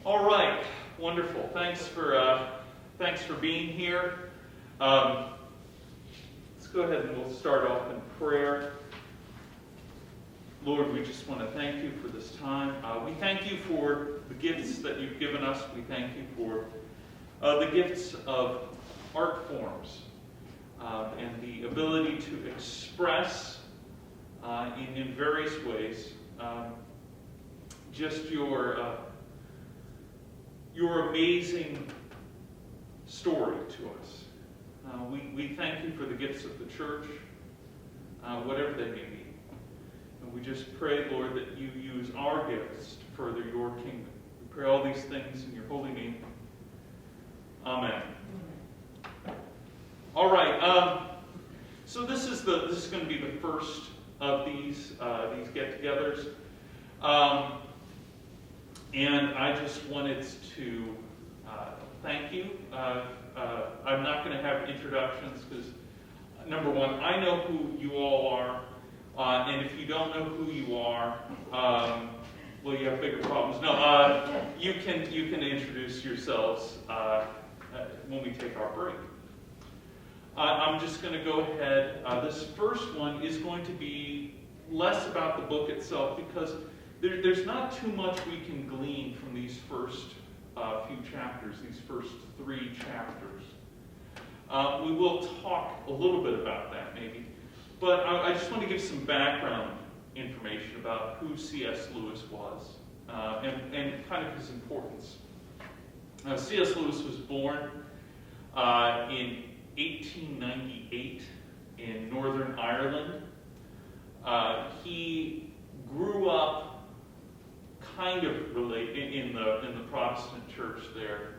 All right, wonderful. Thanks for being here. Let's go ahead and we'll start off in prayer. Lord, we just want to thank you for this time. We thank you for the gifts that you've given us. We thank you for the gifts of art forms and the ability to express in various ways just your amazing story to us. We thank you for the gifts of the church, whatever they may be. And we just pray, Lord, that you use our gifts to further your kingdom. We pray all these things in your holy name. Amen. All right. So this is going to be the first of these get-togethers. And I just wanted to thank you. I'm not going to have introductions because, number one, I know who you all are. And if you don't know who you are, well, you have bigger problems. No, you can introduce yourselves when we take our break. I'm just going to go ahead. This first one is going to be less about the book itself because there's not too much we can glean from these first few chapters, these first 3 chapters. We will talk a little bit about that maybe, but I just want to give some background information about who C.S. Lewis was and kind of his importance. C.S. Lewis was born in 1898 in Northern Ireland. He grew up kind of in the Protestant church there,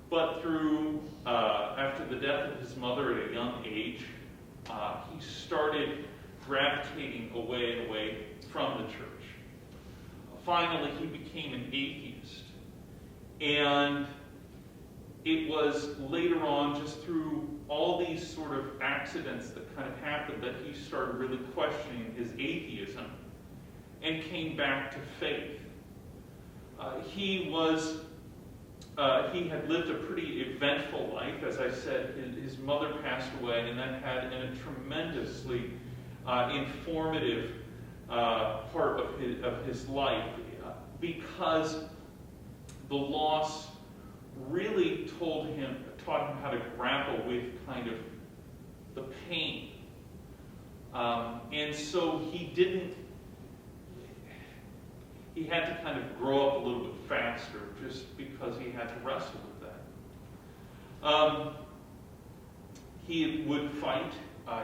but through after the death of his mother at a young age, he started gravitating away from the church. Finally, he became an atheist, and it was later on, just through all these sort of accidents that kind of happened, that he started really questioning his atheism and came back to faith. He had lived a pretty eventful life. As I said, his mother passed away, and that had a tremendously informative part of his life because the loss really taught him how to grapple with kind of the pain. And so he had to kind of grow up a little bit faster just because he had to wrestle with that. He would fight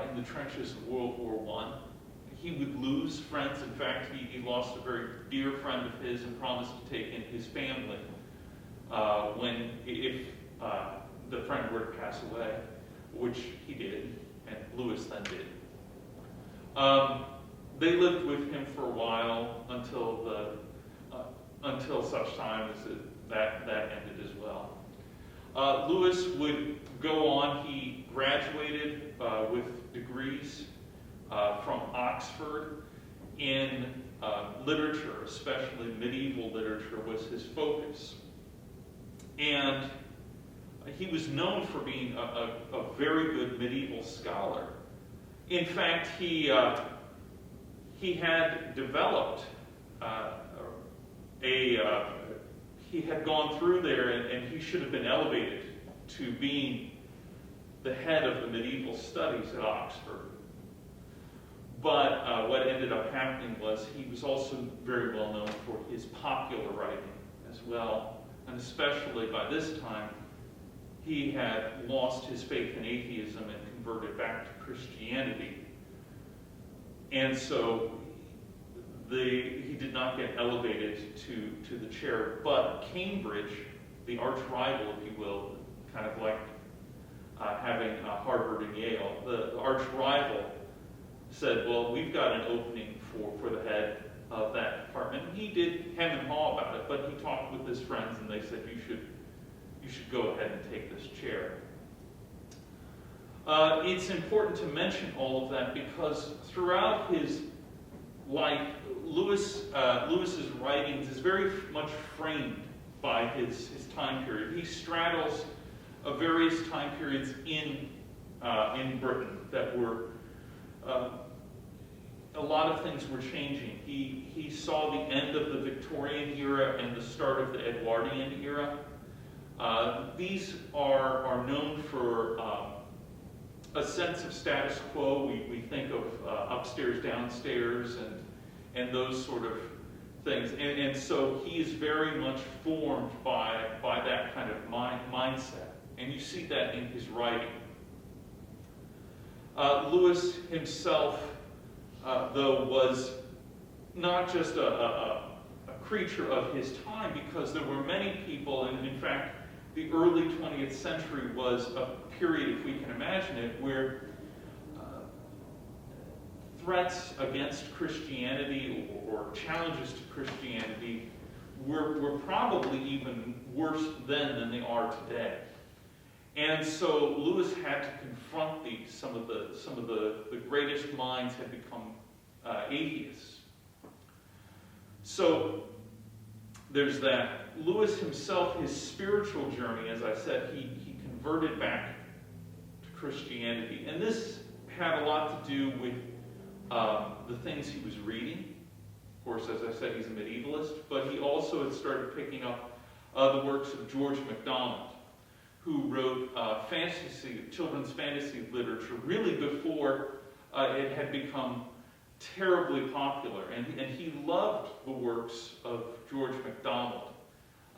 in the trenches of World War I. He would lose friends. In fact, he lost a very dear friend of his and promised to take in his family if the friend were to pass away, which he did, and Lewis then did. They lived with him for a while until such time as that ended as well. Lewis would go on. He graduated with degrees from Oxford in literature, especially medieval literature was his focus. And he was known for being a very good medieval scholar. In fact, he had developed he had gone through there, and he should have been elevated to being the head of the medieval studies at Oxford. But what ended up happening was he was also very well known for his popular writing as well, and especially by this time, he had lost his faith in atheism and converted back to Christianity. And so he did not get elevated to the chair, but Cambridge, the arch rival, if you will, kind of like having Harvard and Yale, the arch rival said, well, we've got an opening for the head of that department. And he did hem and haw about it, but he talked with his friends, and they said, you should go ahead and take this chair. It's important to mention all of that because throughout his life, Lewis's writings is very much framed by his time period. He straddles various time periods in Britain that were, a lot of things were changing. He saw the end of the Victorian era and the start of the Edwardian era. These are known for a sense of status quo. We think of upstairs, downstairs, and those sort of things. And so he is very much formed by that kind of mindset. And you see that in his writing. Lewis himself, though, was not just a creature of his time, because there were many people, and in fact, the early 20th century was a period, if we can imagine it, where threats against Christianity or challenges to Christianity were probably even worse then than they are today. And so Lewis had to confront these. Some of the greatest minds had become atheists. So there's that. Lewis himself, his spiritual journey, as I said, he converted back to Christianity. And this had a lot to do with the things he was reading. Of course, as I said, he's a medievalist, but he also had started picking up the works of George MacDonald, who wrote children's fantasy literature really before it had become terribly popular. And he loved the works of George MacDonald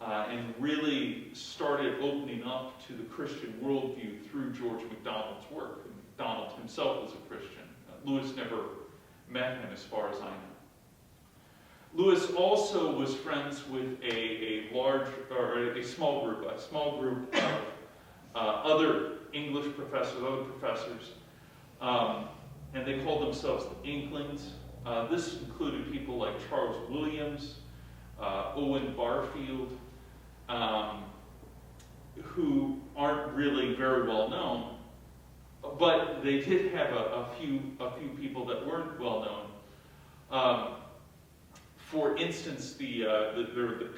and really started opening up to the Christian worldview through George MacDonald's work. MacDonald himself was a Christian. Lewis never met him, as far as I know. Lewis also was friends with a small group of other English professors, and they called themselves the Inklings. This included people like Charles Williams, Owen Barfield, who aren't really very well known, but they did have a few people that weren't well known. For instance, the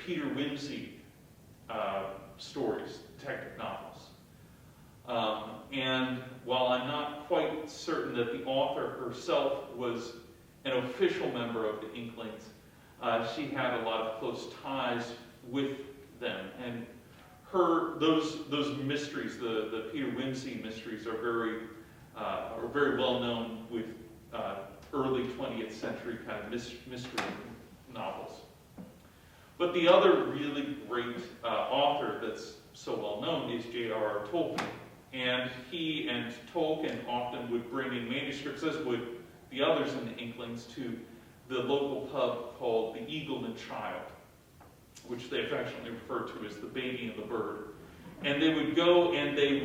Peter Wimsey stories, detective novels. And while I'm not quite certain that the author herself was an official member of the Inklings, she had a lot of close ties with them. And those mysteries, the Peter Wimsey mysteries, are very well known with early 20th century kind of mystery novels. But the other really great author that's so well known is J.R.R. Tolkien. And he and Tolkien often would bring in manuscripts, as would the others in the Inklings, to the local pub called the Eagle and Child, which they affectionately referred to as the Baby and the Bird. And they would go and they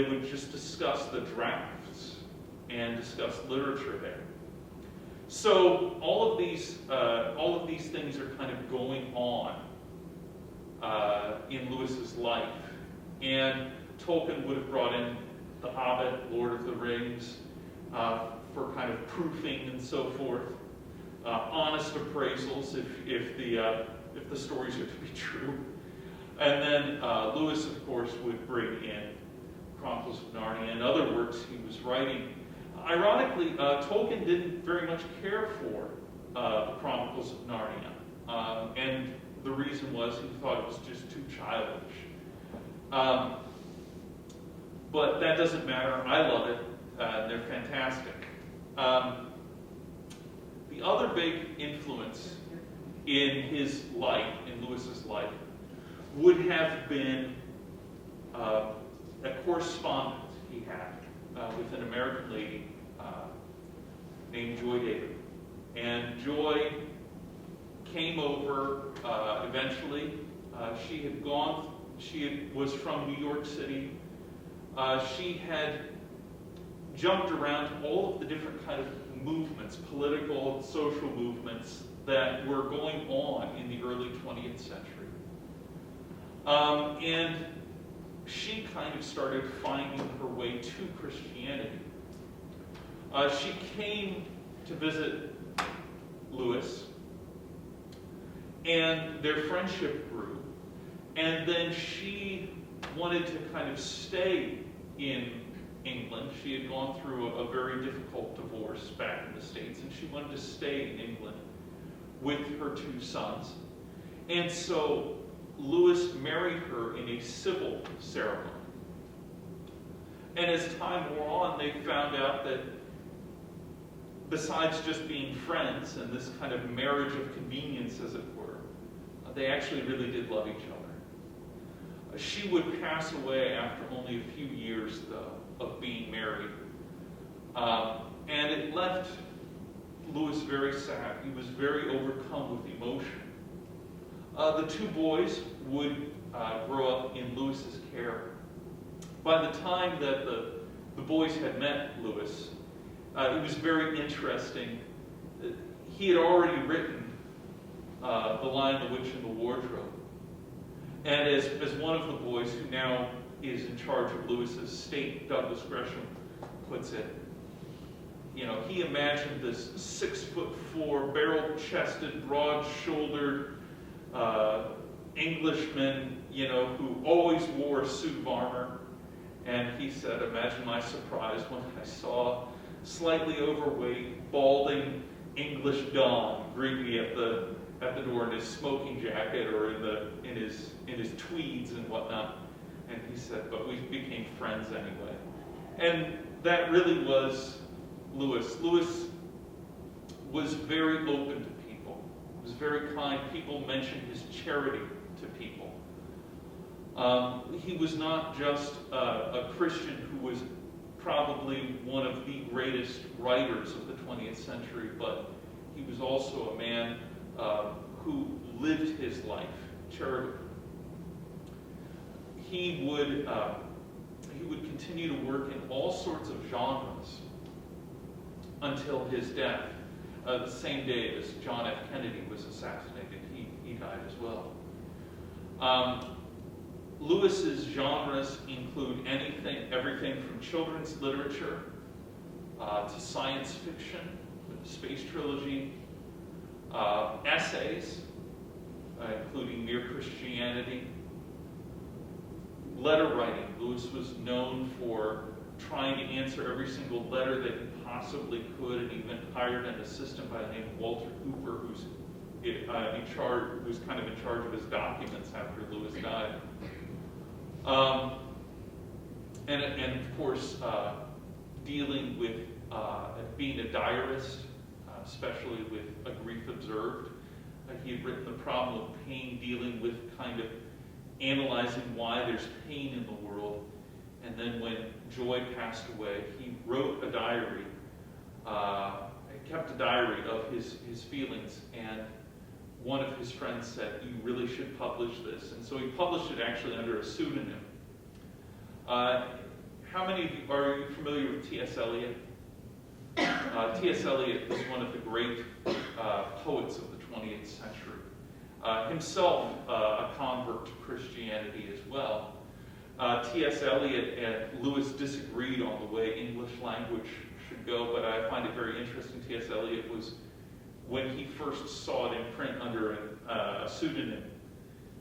would just discuss the drafts and discuss literature there. So all of these things are kind of going on in Lewis's life. And Tolkien would have brought in The Hobbit, Lord of the Rings, for kind of proofing and so forth. Honest appraisals if the stories are to be true. And then Lewis, of course, would bring in Chronicles of Narnia and other works he was writing. Ironically, Tolkien didn't very much care for the Chronicles of Narnia. And the reason was he thought it was just too childish. But that doesn't matter. I love it. They're fantastic. The other big influence in his life, in Lewis's life, would have been a correspondent he had with an American lady named Joy David. And Joy came over eventually. She was from New York City. She had jumped around to all of the different kind of movements, political, social movements that were going on in the early 20th century. And she kind of started finding her way to Christianity. She came to visit Lewis, And their friendship grew. And then she wanted to kind of stay in England. She had gone through a very difficult divorce back in the States, and she wanted to stay in England with her two sons. And so Lewis married her in a civil ceremony. And as time wore on, they found out that besides just being friends and this kind of marriage of convenience, as it were, they actually really did love each other. She would pass away after only a few years, though, of being married. And it left Lewis very sad. He was very overcome with emotion. The two boys would grow up in Lewis's care. By the time that the boys had met Lewis, it was very interesting. He had already written The Lion, the Witch, and the Wardrobe. And as one of the boys, who now is in charge of Lewis's estate, Douglas Gresham, puts it, he imagined this 6'4", barrel-chested, broad-shouldered Englishman, who always wore a suit of armor. And he said, imagine my surprise when I saw slightly overweight, balding English Don greet me at the door in his smoking jacket or in his tweeds and whatnot. And he said, but we became friends anyway. And that really was Lewis. Lewis was very open to people. He was very kind. People mentioned his charity to people. He was not just a Christian who was probably one of the greatest writers of the 20th century, but he was also a man who lived his life charitably. He would continue to work in all sorts of genres until his death, the same day as John F. Kennedy was assassinated. He died as well. Lewis's genres include everything from children's literature to science fiction, with the Space Trilogy, essays, including Mere Christianity, letter writing. Lewis was known for trying to answer every single letter that he possibly could, and even hired an assistant by the name of Walter Hooper, who's kind of in charge of his documents after Lewis died. And of course, dealing with being a diarist, especially with A Grief Observed. He had written The Problem of Pain, dealing with kind of analyzing why there's pain in the world. And then when Joy passed away, he wrote a diary, kept a diary of his feelings, and one of his friends said, you really should publish this. And so he published it actually under a pseudonym. How many of you are familiar with T.S. Eliot? T.S. Eliot was one of the great poets of the 20th century. Himself a convert to Christianity as well. T.S. Eliot and Lewis disagreed on the way English language should go, but I find it very interesting. T.S. Eliot was, when he first saw it in print under a pseudonym,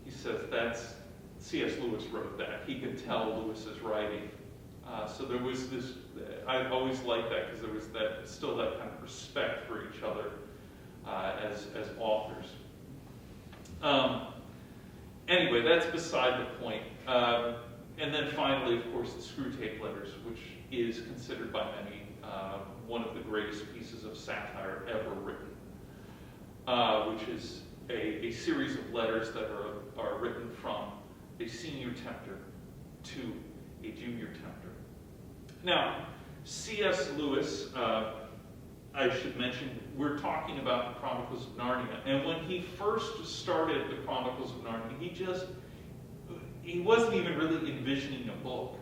he says that's C.S. Lewis wrote that. He could tell Lewis's writing. So there was this, I always liked that because there was still that kind of respect for each other as authors. Anyway, that's beside the point. And then finally, of course, the Screwtape Letters, which is considered by many one of the greatest pieces of satire ever written, which is a series of letters that are written from a senior tempter to a junior tempter. Now, C.S. Lewis, I should mention, we're talking about the Chronicles of Narnia, and when he first started the Chronicles of Narnia, he wasn't even really envisioning a book.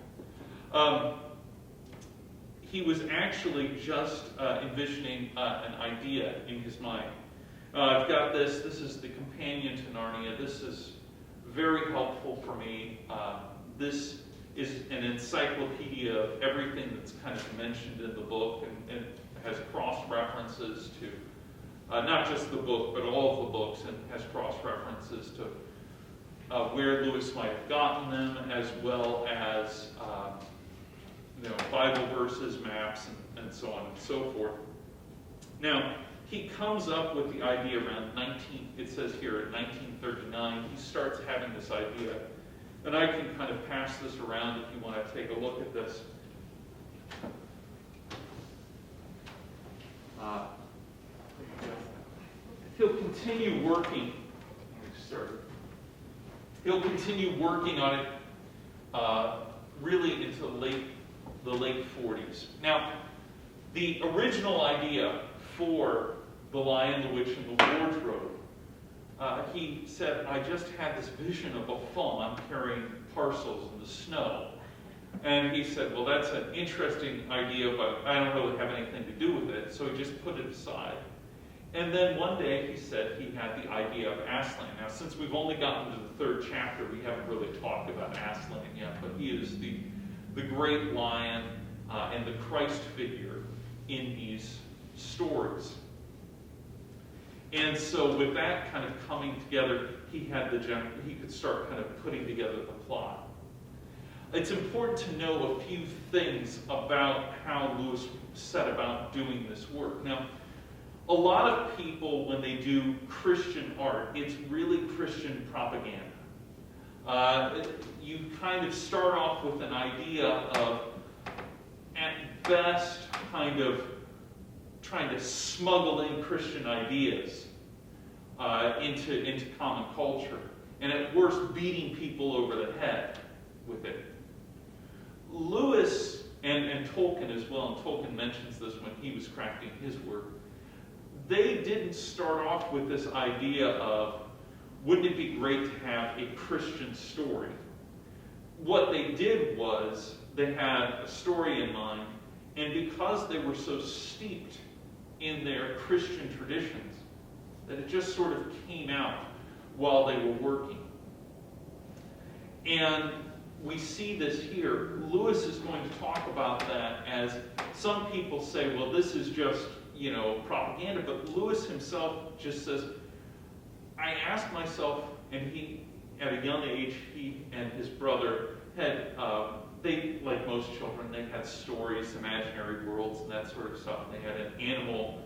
He was actually just envisioning an idea in his mind. I've got this is the companion to Narnia. This is very helpful for me. This is an encyclopedia of everything that's kind of mentioned in the book, and has cross-references to not just the book, but all of the books, and has cross-references to where Lewis might have gotten them, as well as Bible verses, maps, and so on and so forth. Now, he comes up with the idea around it says here in 1939, he starts having this idea. And I can kind of pass this around if you want to take a look at this. He'll continue working. He'll continue working on it really into the late 40s. Now, the original idea for The Lion, the Witch, and the Wardrobe, he said, I just had this vision of a fawn carrying parcels in the snow. And he said, well, that's an interesting idea, but I don't really have anything to do with it, so he just put it aside. And then one day he said he had the idea of Aslan. Now, since we've only gotten to the 3rd chapter, we haven't really talked about Aslan yet, but he is the great lion and the Christ figure in these stories. And so with that kind of coming together, he could start kind of putting together the plot. It's important to know a few things about how Lewis set about doing this work. Now, a lot of people, when they do Christian art, it's really Christian propaganda. You kind of start off with an idea of, at best, kind of trying to smuggle in Christian ideas into common culture, and at worst, beating people over the head with it. Lewis and Tolkien as well, and Tolkien mentions this when he was crafting his work, they didn't start off with this idea of, wouldn't it be great to have a Christian story? What they did was, they had a story in mind, and because they were so steeped in their Christian traditions, that it just sort of came out while they were working. And we see this here. Lewis is going to talk about that as, some people say, well, this is just, propaganda, but Lewis himself just says, I asked myself, and he, at a young age, he and his brother had, they, like most children, they had stories, imaginary worlds, and that sort of stuff. And they had an animal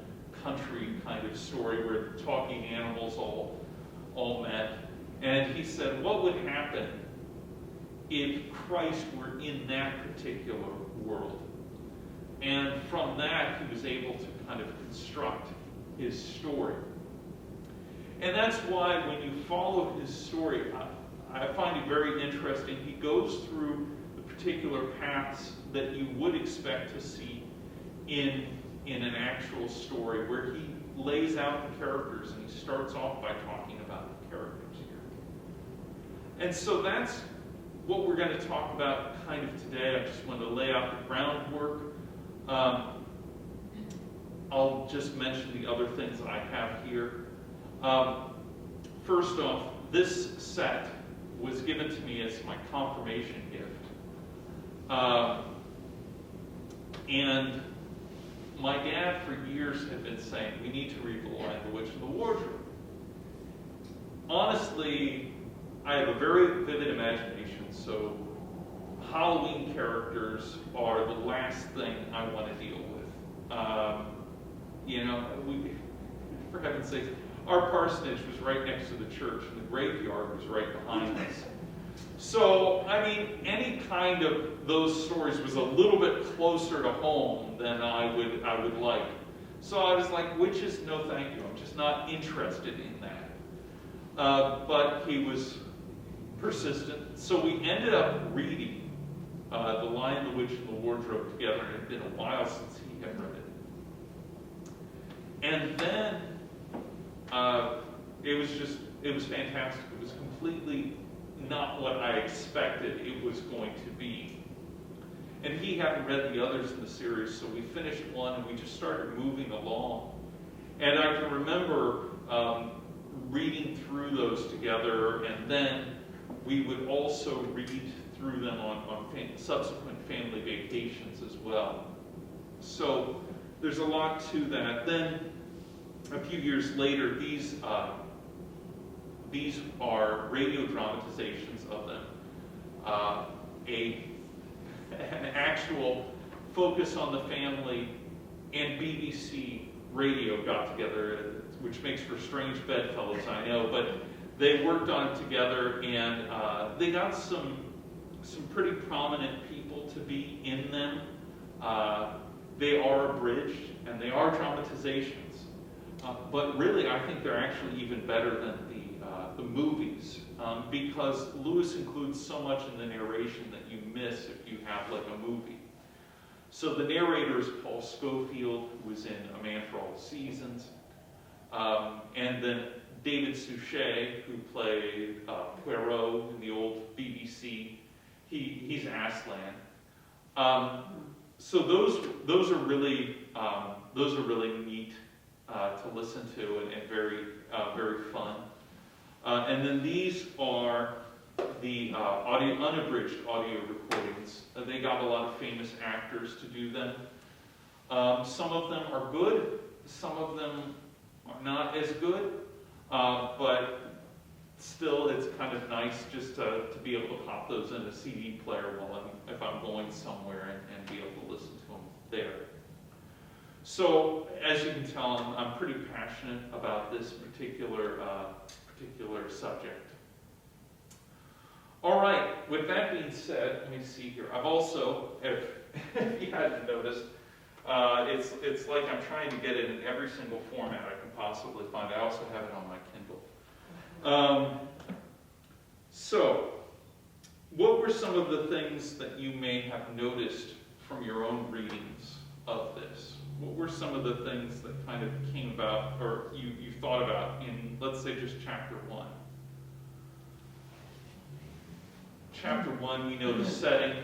country kind of story where talking animals all met. And he said, what would happen if Christ were in that particular world? And from that, he was able to kind of construct his story. And that's why when you follow his story, I find it very interesting. He goes through the particular paths that you would expect to see in an actual story, where he lays out the characters, and he starts off by talking about the characters here. And so that's what we're going to talk about kind of today. I just wanted to lay out the groundwork. I'll just mention the other things that I have here. First off, this set was given to me as my confirmation gift. And my dad for years had been saying, we need to read The Lion, the Witch, and the Wardrobe. Honestly, I have a very vivid imagination, so Halloween characters are the last thing I want to deal with. For heaven's sake, our parsonage was right next to the church, and the graveyard was right behind us. So, any kind of those stories was a little bit closer to home than I would like. So I was like, witches, no thank you. I'm just not interested in that. But he was persistent. So we ended up reading The Lion, the Witch, and the Wardrobe together. It had been a while since he had read it. And then it was fantastic. It was completely not what I expected it was going to be. And he hadn't read the others in the series, so we finished one and we just started moving along. And I can remember reading through those together, and then we would also read through them on subsequent family vacations as well. So there's a lot to that. Then a few years later, these are radio dramatizations of them. An actual focus on the family and BBC radio got together, which makes for strange bedfellows, I know, but they worked on it together, and they got some pretty prominent people to be in them. They are abridged, and they are dramatizations. But really, I think they're actually even better than the movies, because Lewis includes so much in the narration that you miss if you have like a movie. So the narrator is Paul Scofield, who was in A Man for All Seasons, and then David Suchet, who played Poirot in the old BBC. He's Aslan. So those are really neat to listen to and very fun. And then these are the unabridged audio recordings. They got a lot of famous actors to do them. Some of them are good, some of them are not as good, but still it's kind of nice just to be able to pop those in a CD player if I'm going somewhere and be able to listen to them there. So, as you can tell, I'm pretty passionate about this particular subject. All right, with that being said, let me see here. I've also, if you hadn't noticed, it's like I'm trying to get it in every single format I can possibly find. I also have it on my Kindle. So, what were some of the things that you may have noticed from your own readings of this? What were some of the things that kind of came about, or you thought about in, let's say, just chapter 1? Chapter 1, we know the setting.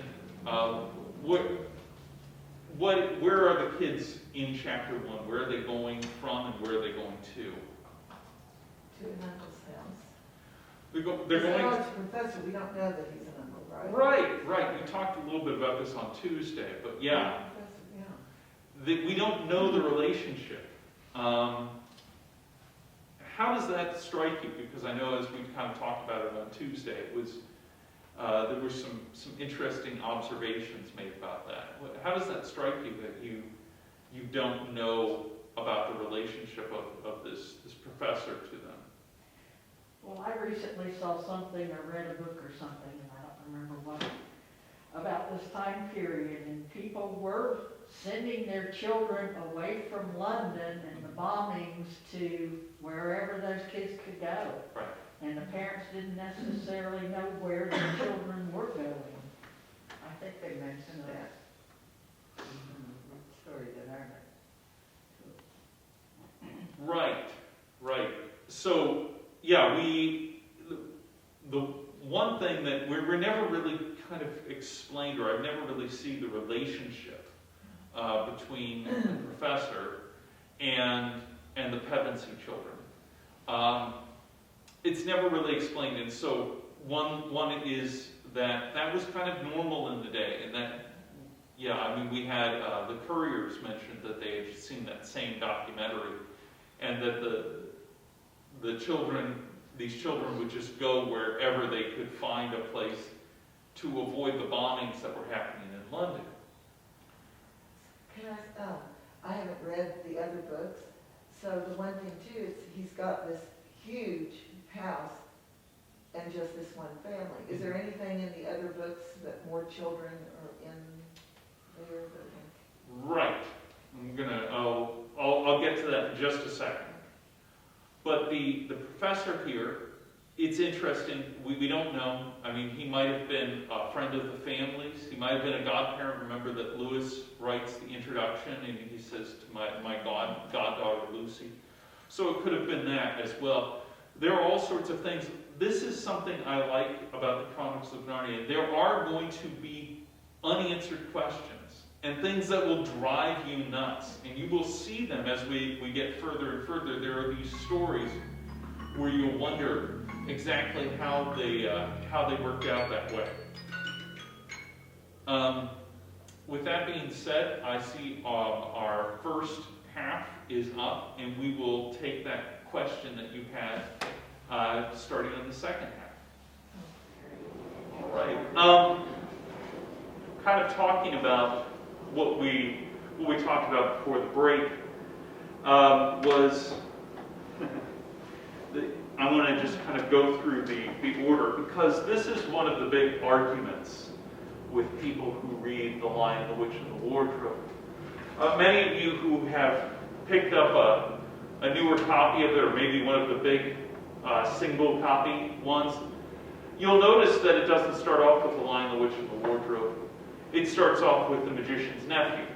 Where are the kids in chapter 1? Where are they going from, and where are they going to? To an uncle's house. They're going. Professor, we don't know that he's an uncle, right? Right. We talked a little bit about this on Tuesday, but yeah. Yeah. We don't know the relationship. How does that strike you? Because I know as we kind of talked about it on Tuesday, it was there were some interesting observations made about that. How does that strike you that you don't know about the relationship of this professor to them? Well, I recently saw something or read a book or something, and I don't remember what, about this time period, and people were sending their children away from London and the bombings to wherever those kids could go. Right. And the parents didn't necessarily know where the children were going. I think they mentioned that in the story that I read. Right. So, yeah, the one thing that we're never really kind of explained, or I've never really seen the relationship between the professor and the Pevensey children. It's never really explained, and so one is that was kind of normal in the day, and that, yeah, I mean, we had the Couriers mentioned that they had seen that same documentary, and that these children would just go wherever they could find a place to avoid the bombings that were happening in London. Can I haven't read the other books, so the one thing too is he's got this huge house and just this one family. Is there anything in the other books that more children are in there? Right. I'll get to that in just a second. But the professor here, it's interesting, we don't know. I mean, he might have been a friend of the family's. He might have been a godparent. Remember that Lewis writes the introduction and he says to my goddaughter Lucy. So it could have been that as well. There are all sorts of things. This is something I like about the Chronicles of Narnia. There are going to be unanswered questions and things that will drive you nuts. And you will see them as we get further and further. There are these stories where you'll wonder exactly how they worked out that way. With that being said, I see our first half is up, and we will take that question that you had starting on the second half. All right. Kind of talking about what we talked about before the break was I want to just kind of go through the order, because this is one of the big arguments with people who read The Lion, the Witch, and the Wardrobe. Many of you who have picked up a newer copy of it, or maybe one of the big single copy ones, you'll notice that it doesn't start off with The Lion, the Witch, and the Wardrobe. It starts off with The Magician's Nephew.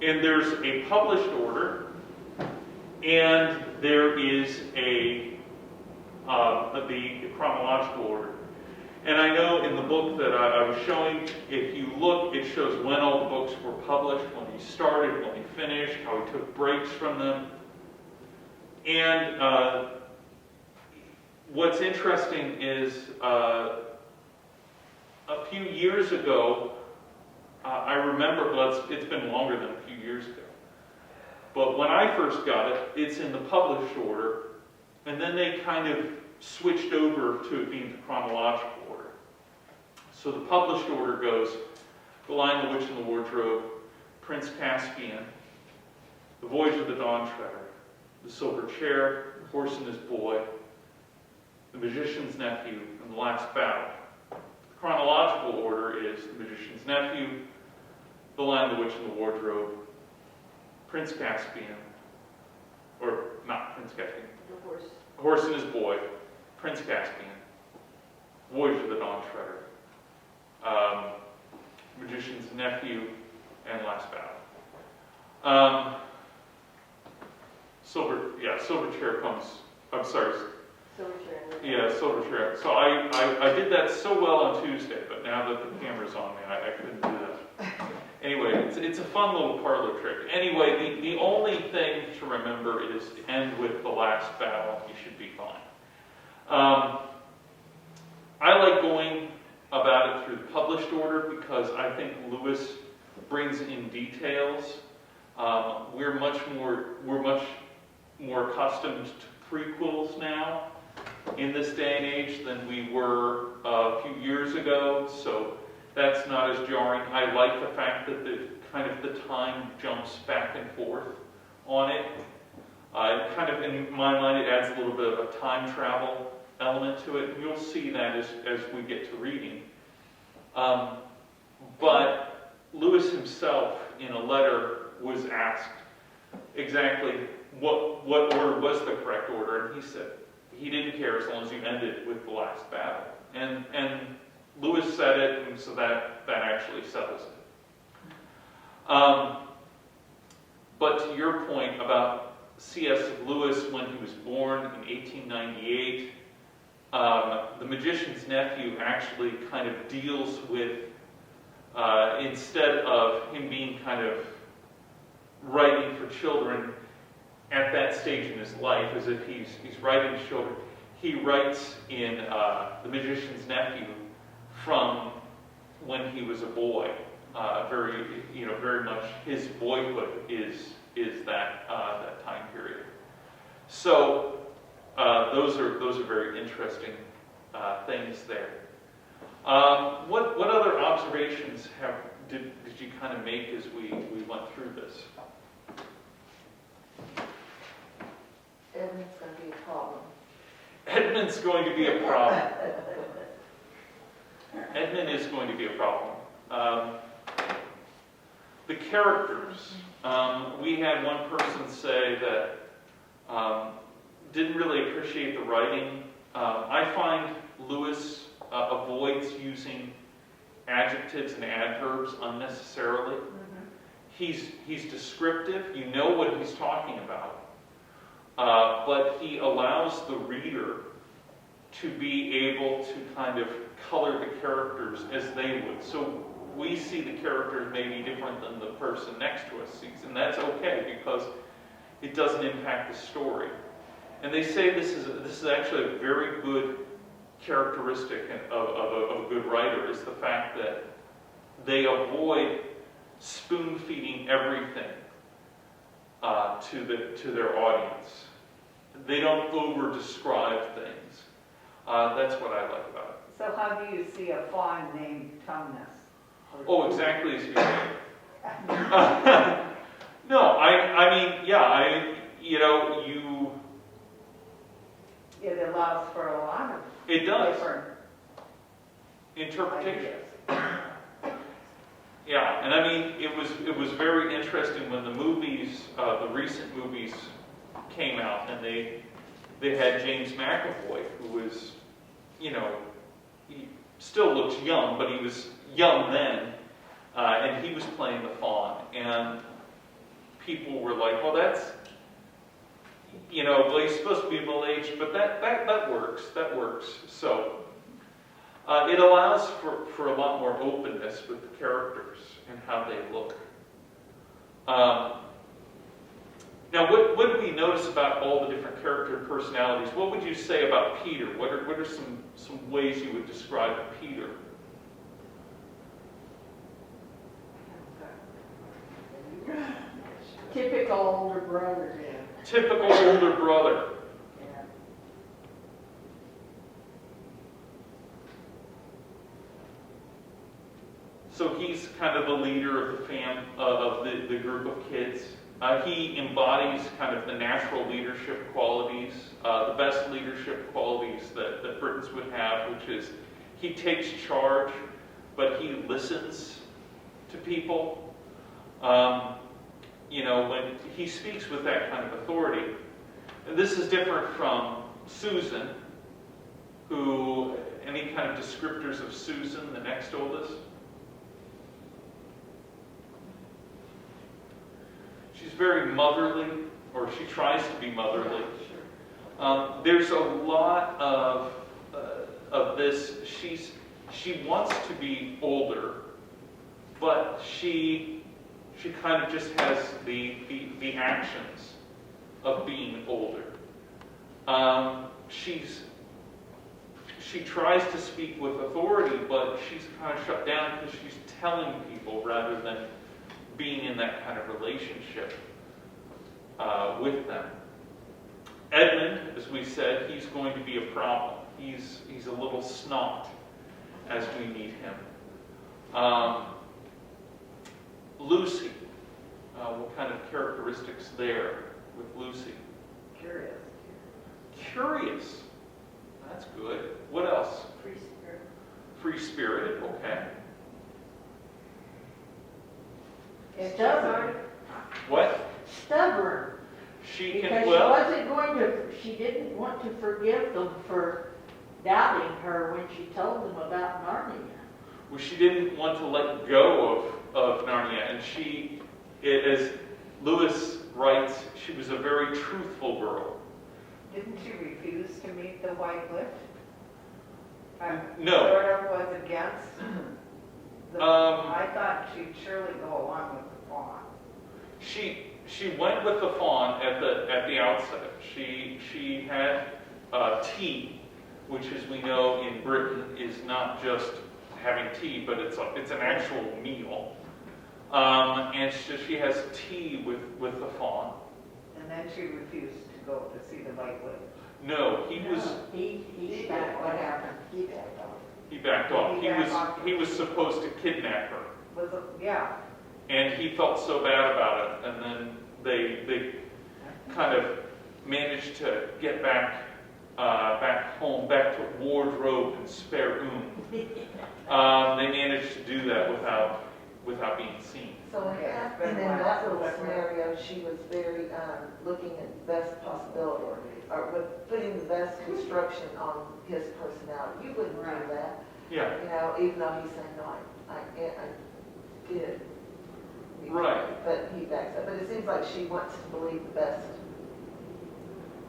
And there's a published order, and there is the chronological order. And I know in the book that I was showing, if you look, it shows when all the books were published, when he started, when he finished, how he took breaks from them. And what's interesting is a few years ago, I remember, well, it's been longer than a few years ago, but when I first got it, it's in the published order, and then they kind of switched over to it being the chronological order. So the published order goes The Lion, the Witch, and the Wardrobe, Prince Caspian, The Voyage of the Dawn Treader, The Silver Chair, The Horse and His Boy, The Magician's Nephew, and The Last Battle. The chronological order is The Magician's Nephew, The Lion, the Witch, and the Wardrobe, Prince Caspian, or not Prince Caspian, The horse. The Horse and His Boy, Prince Caspian, Voyage of the Dawn Treader, Magician's Nephew, and Last Battle. Silver Chair comes, I'm sorry. Silver Chair. Yeah, Silver Chair. So I did that so well on Tuesday, but now that the camera's on me, I couldn't do that. Anyway, it's a fun little parlor trick. Anyway, the only thing to remember is to end with The Last Battle. You should be fine. I like going about it through the published order because I think Lewis brings in details. We're much more accustomed to prequels now in this day and age than we were a few years ago, so that's not as jarring. I like the fact that the time jumps back and forth on it. Kind of in my mind, it adds a little bit of a time travel element to it. You'll see that as we get to reading. But Lewis himself, in a letter, was asked exactly what order was the correct order, and he said he didn't care as long as you ended with The Last Battle. And Lewis said it, and so that actually settles it. But to your point about C.S. Lewis when he was born in 1898, The Magician's Nephew actually kind of deals with, instead of him being kind of writing for children at that stage in his life, as if he's writing to children, he writes in The Magician's Nephew from when he was a boy. Very much his boyhood is that time period. So those are very interesting things there. What other observations did you kind of make as we went through this? Edmund's going to be a problem. Edmund's going to be a problem. Edmund is going to be a problem. The characters. We had one person say that didn't really appreciate the writing. I find Lewis avoids using adjectives and adverbs unnecessarily. Mm-hmm. He's descriptive. You know what he's talking about. But he allows the reader to be able to kind of color the characters as they would. So we see the characters maybe different than the person next to us sees, and that's okay because it doesn't impact the story. And they say this is actually a very good characteristic of a good writer, is the fact that they avoid spoon-feeding everything to their audience. They don't over describe things. That's what I like about it. So how do you see a fawn named Tumnus? Oh, exactly as you say. No, I mean, yeah, It allows for a lot of it does. different Interpretation. ideas. Yeah, and I mean, it was very interesting when the movies, the recent movies came out, and they had James McAvoy, who was, he still looks young, but he was young then, and he was playing the fawn, and people were like, well, that's, well, he's supposed to be middle-aged, but that works, so it allows for a lot more openness with the characters and how they look. Now, what do we notice about all the different character personalities? What would you say about Peter? What are some ways you would describe Peter? Typical older brother. Typical older brother. Yeah. So he's kind of the leader of the group of kids. He embodies kind of the natural leadership qualities, the best leadership qualities that Britons would have, which is he takes charge, but he listens to people. When he speaks with that kind of authority. And this is different from Susan, who, any kind of descriptors of Susan, the next oldest? She's very motherly, or she tries to be motherly. There's a lot of this. She wants to be older, but she kind of just has the actions of being older. She tries to speak with authority, but she's kind of shut down because she's telling people rather than being in that kind of relationship with them. Edmund, as we said, he's going to be a problem. He's a little snot as we meet him. Lucy, what kind of characteristics there with Lucy? Curious. Curious. That's good. What else? Free spirit. Free-spirited, okay. Stubborn. What? Stubborn. She Because can, she well, wasn't going to, she didn't want to forgive them for doubting her when she told them about Narnia. well, she didn't want to let go of Narnia, and she, as Lewis writes, she was a very truthful girl. Didn't she refuse to meet the White Witch? No. Sort of was against I thought she'd surely go along with the fawn. She went with the fawn at the outset. She had tea, which, as we know in Britain, is not just having tea, but it's an actual meal. And so she has tea with the fawn. And then she refused to go to see the White Witch. No, he was. He back, what happened? He backed off. He backed off. He backed off. He was supposed to kidnap her, Was it, yeah. and he felt so bad about it. And then they kind of managed to get back home, back to Wardrobe and Spare Room. They managed to do that without being seen. So in that little scenario, she was very looking at the best possibility, or with putting the best construction on his personality. You wouldn't do that, Yeah. even though he's saying, no, I did. Right. But he backs up. But it seems like she wants to believe the best.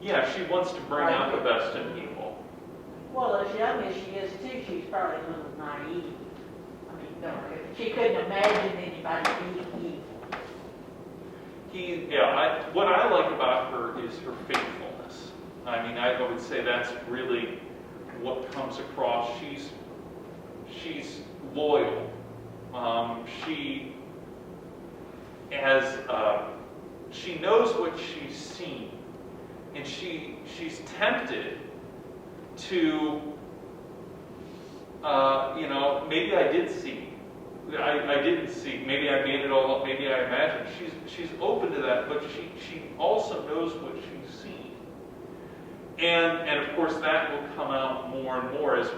Yeah, she wants to bring out the best in people. Well, as young as she is too, she's probably a little naive. I mean, she couldn't imagine anybody being evil. What I like about her is her faithfulness. I mean, I would say that's really what comes across. She's loyal. She has she knows what she's seen, and she's tempted to, maybe I did see. I didn't see. Maybe I made it all up. Maybe I imagined. She's open to that, but she also knows what she's seen. And of course that will come out more and more as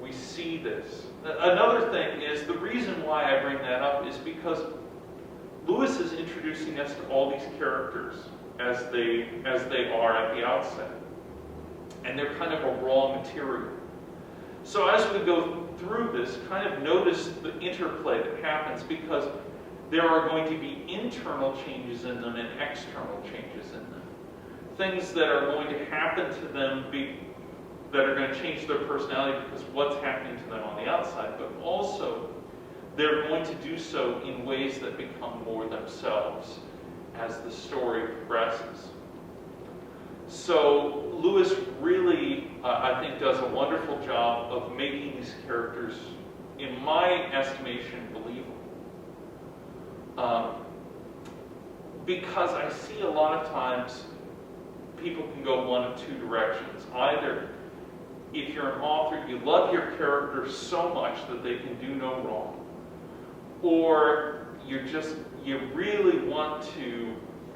we see this. Another thing is, the reason why I bring that up is because Lewis is introducing us to all these characters as they are at the outset. And they're kind of a raw material. So as we go through this, kind of notice the interplay that happens, because there are going to be internal changes in them and external changes in them. Things that are going to happen to them that are going to change their personality because of what's happening to them on the outside, but also they're going to do so in ways that become more themselves as the story progresses. So Lewis really, I think, does a wonderful job of making these characters, in my estimation, believable. Because I see a lot of times people can go one of two directions. Either, if you're an author, you love your characters so much that they can do no wrong, or you really want to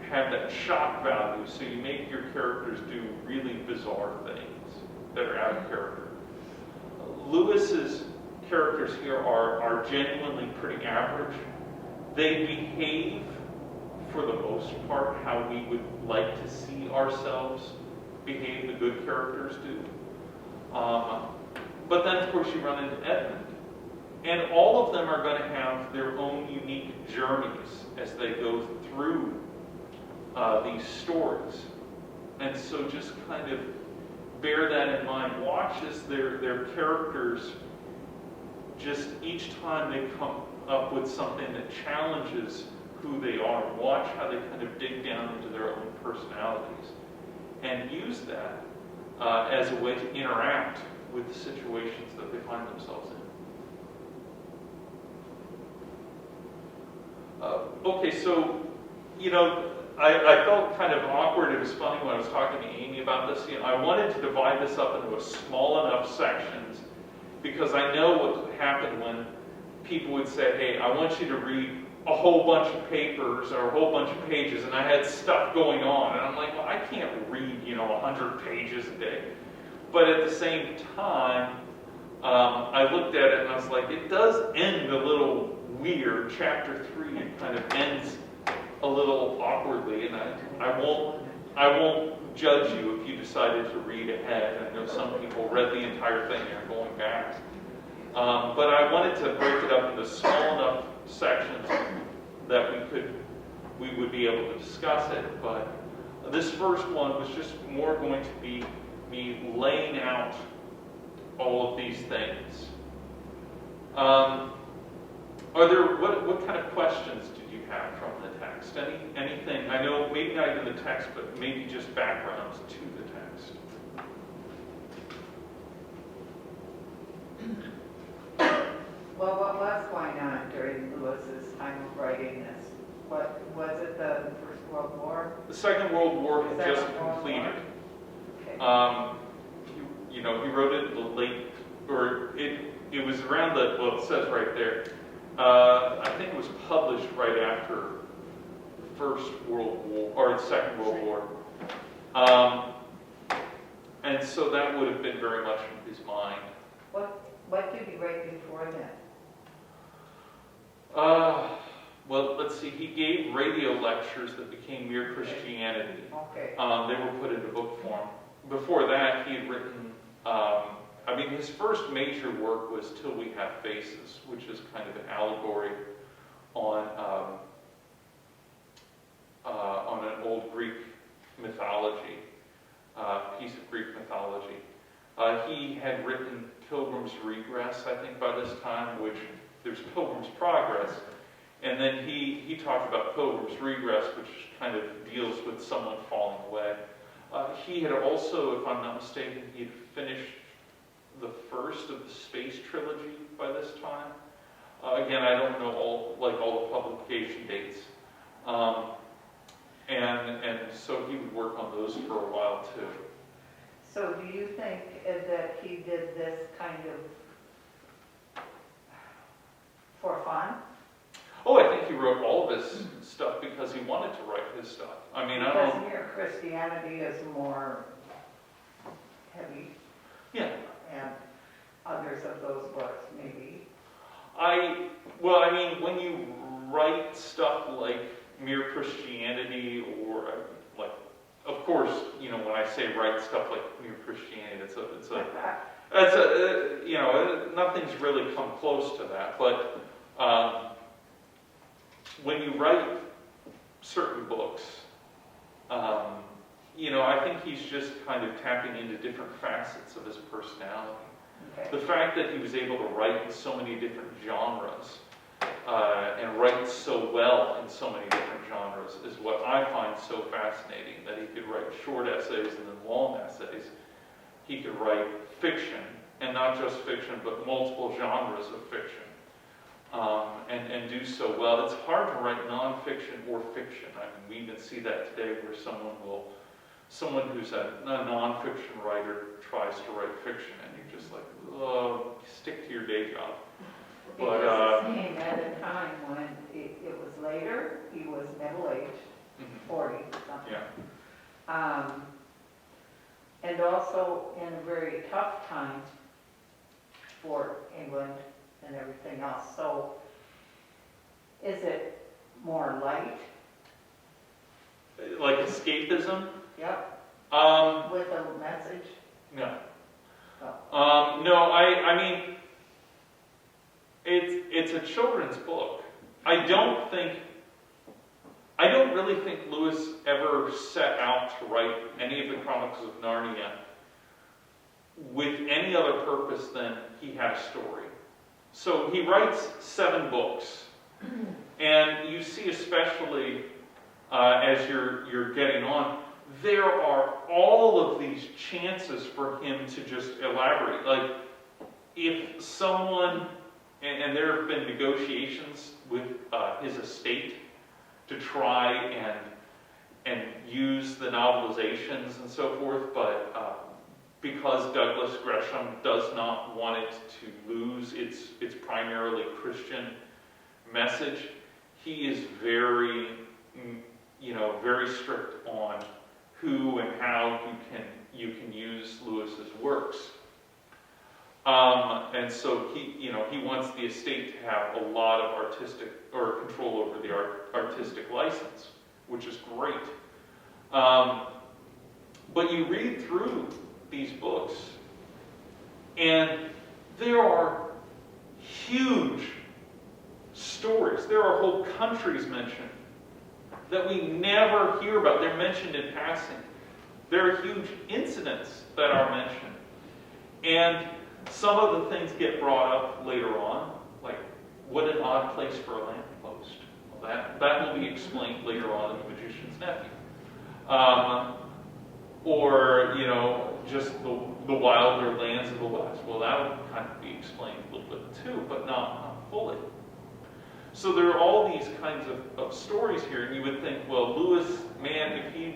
have that shock value, so you make your characters do really bizarre things that are out of character. Lewis's characters here are genuinely pretty average. They behave, for the most part, how we would like to see ourselves behave, the good characters do. But then, of course, you run into Edmund. And all of them are going to have their own unique journeys as they go through these stories. And so just kind of bear that in mind. Watch as their characters, just each time they come up with something that challenges who they are, watch how they kind of dig down into their own personalities and use that as a way to interact with the situations that they find themselves in. Okay, so, I felt kind of awkward. It was funny when I was talking to Amy about this. I wanted to divide this up into a small enough sections, because I know what would happen when people would say, hey, I want you to read a whole bunch of papers or a whole bunch of pages, and I had stuff going on. And I'm like, well, I can't read, 100 pages a day. But at the same time, I looked at it and I was like, it does end a little weird. Chapter 3, it kind of ends a little awkwardly, and I won't judge you if you decided to read ahead. I know some people read the entire thing and are going back. But I wanted to break it up into small enough sections that we would be able to discuss it. But this first one was just more going to be me laying out all of these things. What kind of questions did you have from the text? Anything? I know maybe not even the text, but maybe just backgrounds to the text. Well, what was going on during Lewis's time of writing this? What was it, the First World War? The Second World War had Second just World completed. War? Okay. He wrote it in the late, or it was around well, it says right there. I think it was published right after the First World War, or the Second World War. And so that would have been very much in his mind. What did he write before that? Well, let's see. He gave radio lectures that became Mere Christianity. Okay. They were put into book form. Before that, he had written, his first major work was Till We Have Faces, which is kind of an allegory on an old Greek mythology, piece of Greek mythology. He had written Pilgrim's Regress, I think, by this time, which there's Pilgrim's Progress, and then he talked about Pilgrim's Regress, which kind of deals with someone falling away. He had also, if I'm not mistaken, he had finished the first of the Space Trilogy by this time. Again, I don't know all the publication dates. and so he would work on those for a while too. So do you think that he did this kind of for fun? Oh, I think he wrote all of his stuff because he wanted to write his stuff. I mean, I Because don't, Mere Christianity is more heavy, yeah. and others of those books maybe. Well, I mean, when you write stuff like Mere Christianity or like, of course, you know, when I say write stuff like Mere Christianity, you know, nothing's really come close to that. But when you write certain books, you know, I think he's just kind of tapping into different facets of his personality. Okay. The fact that he was able to write in so many different genres and write so well in so many different genres is what I find so fascinating, that he could write short essays and then long essays. He could write fiction, and not just fiction, but multiple genres of fiction, and do so well. It's hard to write nonfiction or fiction. I mean, we even see that today where someone who's a nonfiction writer tries to write fiction, and you're just like, oh, stick to your day job. But Because it came at a time when it was later, he was middle-aged, 40 something. yeah. And also in a very tough time for England and everything else. So is it more light? Like escapism? Yep. Um, With a message? no. Oh. No, I mean, it's a children's book. I don't really think Lewis ever set out to write any of the Chronicles of Narnia with any other purpose than he had a story. So he writes 7 books, and you see, especially as you're getting on, there are all of these chances for him to just elaborate. Like, if someone, and there have been negotiations with his estate to try and use the novelizations and so forth, but because Douglas Gresham does not want it to lose its primarily Christian message, he is very, very strict on who and how you can use Lewis's works. And so he wants the estate to have a lot of artistic or control over the artistic license, which is great. But you read through these books, and there are huge stories. There are whole countries mentioned that we never hear about. They're mentioned in passing. There are huge incidents that are mentioned. And some of the things get brought up later on, like, what an odd place for a lamppost. Well, that will be explained later on in The Magician's Nephew. Or, just the wilder lands of the West. Well, that would kind of be explained a little bit too, but not fully. So there are all these kinds of stories here, and you would think, well, Lewis, man, if he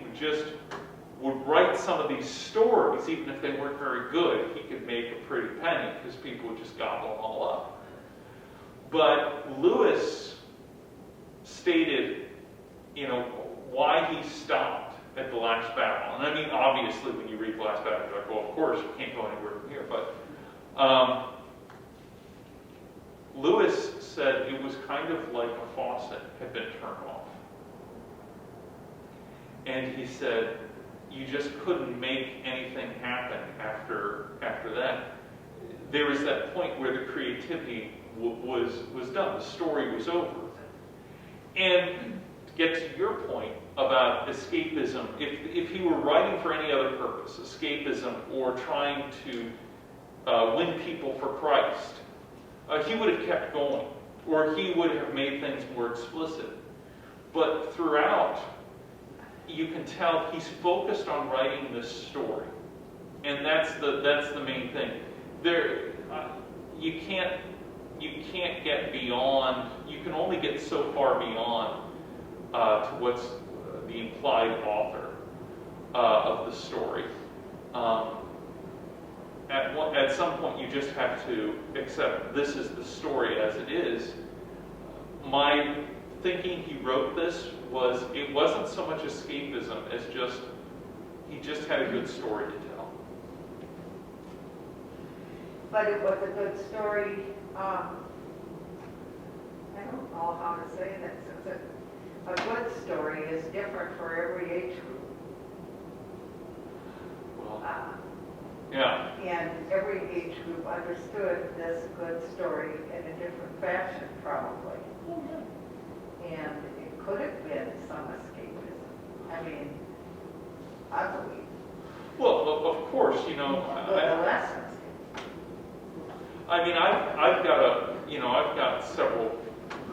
would write some of these stories, even if they weren't very good, he could make a pretty penny, because people would just gobble them all up. But Lewis stated, why he stopped at the last battle. And I mean, obviously, when you read the last battle, you're like, well, of course, you can't go anywhere from here. But Lewis said it was kind of like a faucet had been turned off. And he said, you just couldn't make anything happen after that. There was that point where the creativity was done. The story was over. And to get to your point about escapism, if he were writing for any other purpose, escapism or trying to win people for Christ, he would have kept going, or he would have made things more explicit. But throughout, you can tell he's focused on writing this story, and that's the main thing. You can't get beyond. You can only get so far beyond to the implied author of the story. At some point, you just have to accept this is the story as it is. My thinking he wrote this was, it wasn't so much escapism as just, he just had a good story to tell. But it was a good story. I don't know how to say this. A good story is different for every age group. Well, yeah. And every age group understood this good story in a different fashion, probably. Oh, yeah. And it could have been some escapism. I mean, I believe. Well, of course, you know, The lessons. I mean, I've got several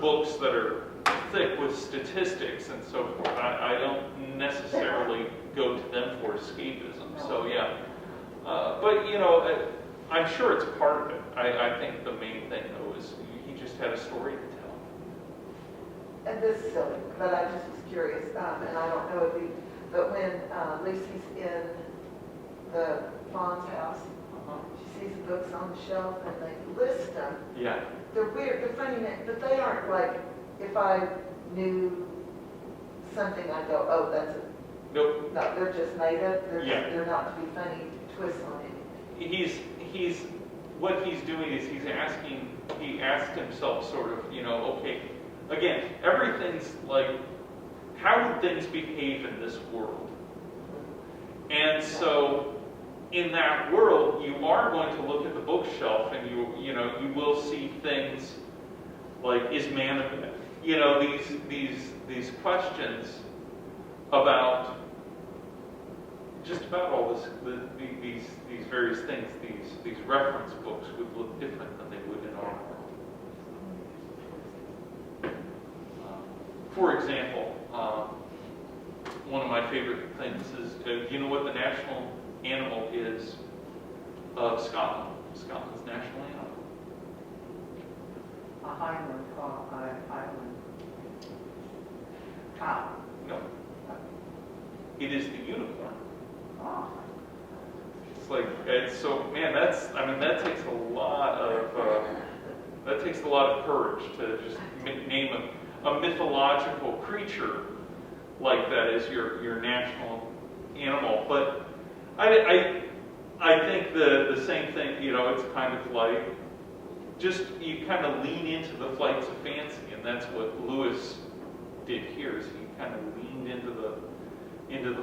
books that are thick with statistics and so forth. I don't necessarily go to them for escapism. So yeah, but you know, I'm sure it's part of it. I think the main thing though is he just had a story to tell. And this is silly, but I just was curious, and I don't know if you, but when Lucy's in the Fawn's house, she sees the books on the shelf and they list them. Yeah. They're weird, they're funny, but they aren't like, if I knew something, I'd go, oh, that's a, Nope. no, they're just made up, Yeah. they're not to be funny twists on it. What he's doing is he asked himself sort of, you know, okay, again, everything's like, how would things behave in this world? And so, in that world, you are going to look at the bookshelf and you will see things like, is man a myth? You know, these questions about just about all this, these various things, these reference books would look different than they would in our world. For example, one of my favorite things is, you know what the national animal is of Scotland? Scotland's national animal. A Highland cow. No. It is the unicorn. Oh. It's like, that takes a lot of courage to just name a mythological creature like that as your national animal. But I think the same thing, you know, it's kind of like, just you kind of lean into the flights of fancy, and that's what Lewis did here. Is he kind of leaned into the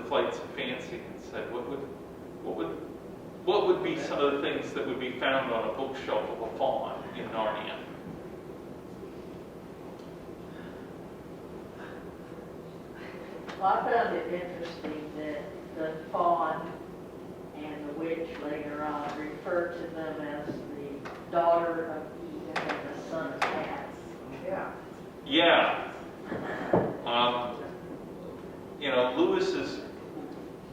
flights of fancy and said, what would be some of the things that would be found on a bookshelf of a fawn in Narnia? Well, I found it interesting that the fawn and the witch later on refer to them as the daughter of Eden and the son of Cats. Yeah. Yeah. You know, Lewis is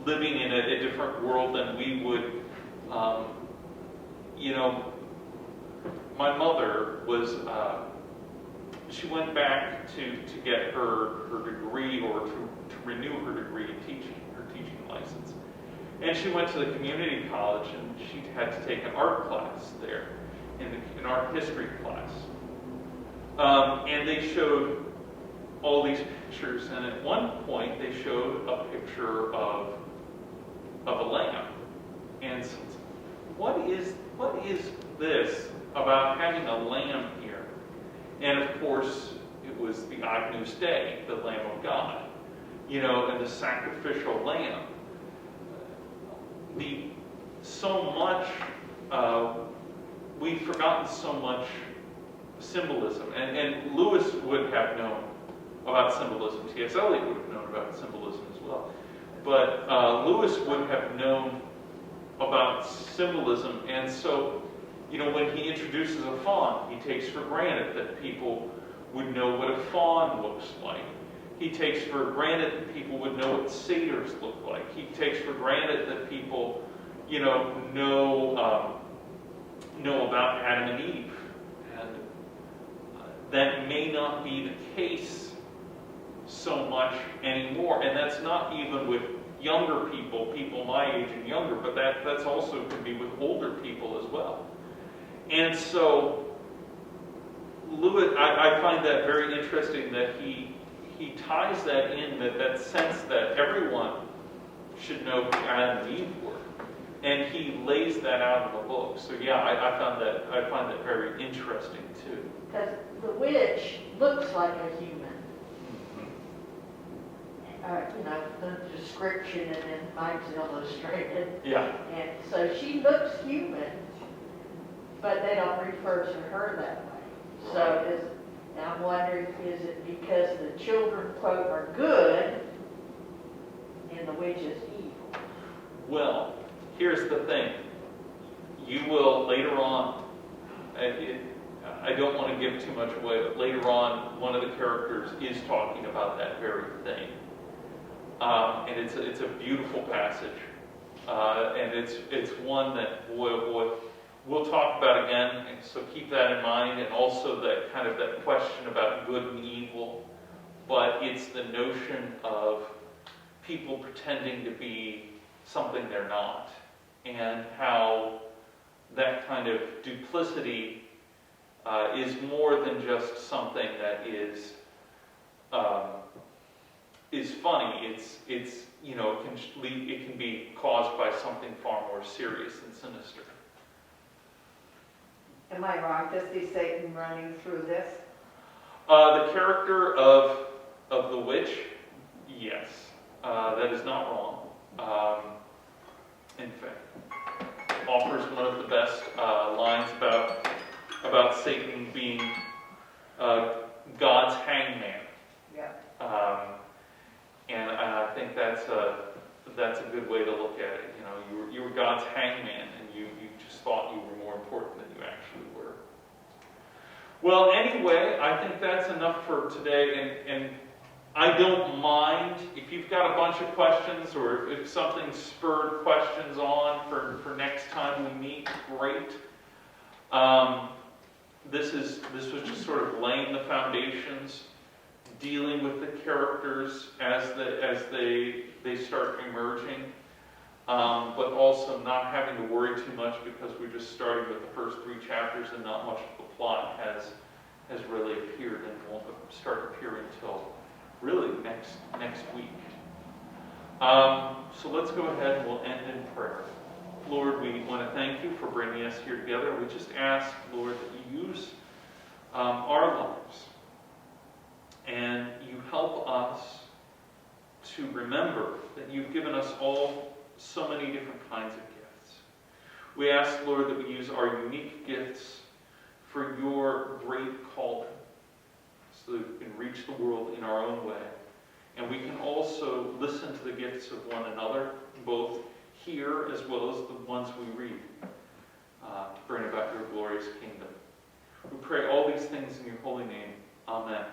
living in a different world than we would. You know, my mother was, she went back to get her degree, or to renew her degree in teaching, her teaching license. And she went to the community college, and she had to take an art class there, an art history class. And they showed all these pictures, and at one point they showed a picture of a lamb. And said, what is this about having a lamb here? And of course, it was the Agnus Dei, the Lamb of God, you know, and the sacrificial lamb. We've forgotten so much symbolism, and Lewis would have known about symbolism. T.S. Eliot would have known about symbolism as well. But Lewis would have known about symbolism, and so, you know, when he introduces a fawn, he takes for granted that people would know what a fawn looks like. He takes for granted that people would know what satyrs look like. He takes for granted that people, you know about Adam and Eve. And that may not be the case so much anymore. And that's not even with younger people, people my age and younger, but that's also could be with older people as well. And so Lewis, I find that very interesting that he ties that in, that sense that everyone should know who Adam and Eve were. And he lays that out in the book. So yeah, I find that very interesting too. Because the witch looks like a human. You know, the description and then mine's illustrated. Yeah. And so she looks human, but they don't refer to her that way. So and I'm wondering, is it because the children, quote, are good and the witch is evil? Well, here's the thing. You will later on, I don't want to give too much away, but later on, one of the characters is talking about that very thing. And it's a beautiful passage. And it's one that we'll talk about again, and so keep that in mind, and also that kind of that question about good and evil. But it's the notion of people pretending to be something they're not, and how that kind of duplicity is more than just something that is funny. It's you know, it can be caused by something far more serious and sinister. Am I wrong to see Satan running through this? The character of the witch, yes, that is not wrong. In fact, offers one of the best lines about Satan being God's hangman. Yeah. And I think that's a good way to look at it. You know, you were God's hangman, and you just thought you were more important than you actually were. Well, anyway, I think that's enough for today, and I don't mind if you've got a bunch of questions, or if something spurred questions on for next time we meet, great. This was just sort of laying the foundations, dealing with the characters as they start emerging, but also not having to worry too much because we're just starting with the first 3 chapters and not much of the plot has really appeared and won't start appearing until really next week. So let's go ahead and we'll end in prayer. Lord, we want to thank you for bringing us here together. We just ask, Lord, that you use our lives and you help us to remember that you've given us all so many different kinds of gifts. We ask, Lord, that we use our unique gifts for your great calling, so that we can reach the world in our own way. And we can also listen to the gifts of one another, both here as well as the ones we read, to bring about your glorious kingdom. We pray all these things in your holy name. Amen.